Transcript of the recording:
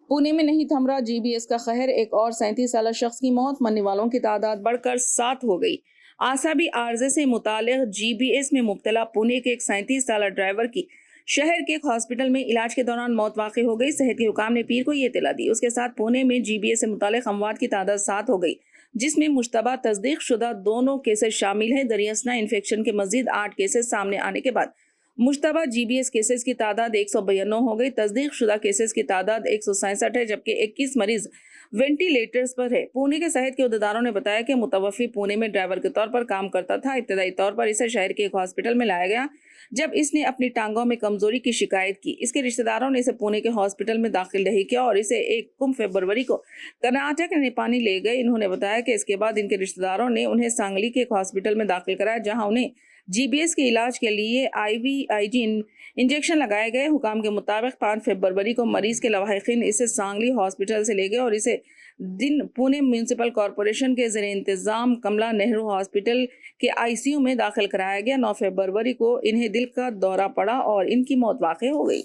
पुणे में नहीं थम रहा जीबीएस का कहर, एक और 37 साल शख्स की मौत, मरने वालों की तादाद बढ़कर 7 हो गई। आसाबी आर्जे से मुतालिक जीबीएस में मुब्तला पुणे के एक 37 साल ड्राइवर की शहर के एक हॉस्पिटल में इलाज के दौरान मौत वाक़ई हो गई। सेहत के हुकाम ने पीर को ये इत्तला दी। उसके साथ पुणे में जीबीएस से मुतालिक अमवात की तादाद 7 हो गई, जिसमें मुश्तबा तस्दीक शुदा दोनों केसेस शामिल हैं। दरियासना इन्फेक्शन के मजीद 8 केसेस सामने आने के बाद मुश्तबा जीबीएस केसेस की तादाद 192 हो गई। तस्दीक शुदा केसेस की तादाद 167 है, जबकि 21 मरीज वेंटिलेटर्स पर है। पुणे के सेहत के अहदेदारों ने बताया कि मुतवफ़ी पुणे में ड्राइवर के तौर पर काम करता था। इब्तदाई तौर पर इसे शहर के एक हॉस्पिटल में लाया गया जब इसने अपनी टांगों में कमजोरी की शिकायत की। इसके रिश्तेदारों ने इसे पुणे के हॉस्पिटल में दाखिल नहीं किया और इसे 1 फरवरी को कर्नाटक नेपानी ले गए। इन्होंने बताया कि इसके बाद इनके रिश्तेदारों ने उन्हें सांगली के एक हॉस्पिटल में दाखिल कराया, जहां उन्हें जीबीएस के इलाज के लिए IVIG इंजेक्शन लगाए गए। हुकाम के मुताबिक 5 फरवरी को मरीज के लवाहिकीन इसे सांगली हॉस्पिटल से ले गए और इसे दिन पुणे म्यूनिसिपल कॉरपोरेशन के ज़ेरे इंतज़ाम कमला नेहरू हॉस्पिटल के ICU में दाखिल कराया गया। 9 फरवरी को इन्हें दिल का दौरा पड़ा और इनकी मौत वाक़ई हो गई।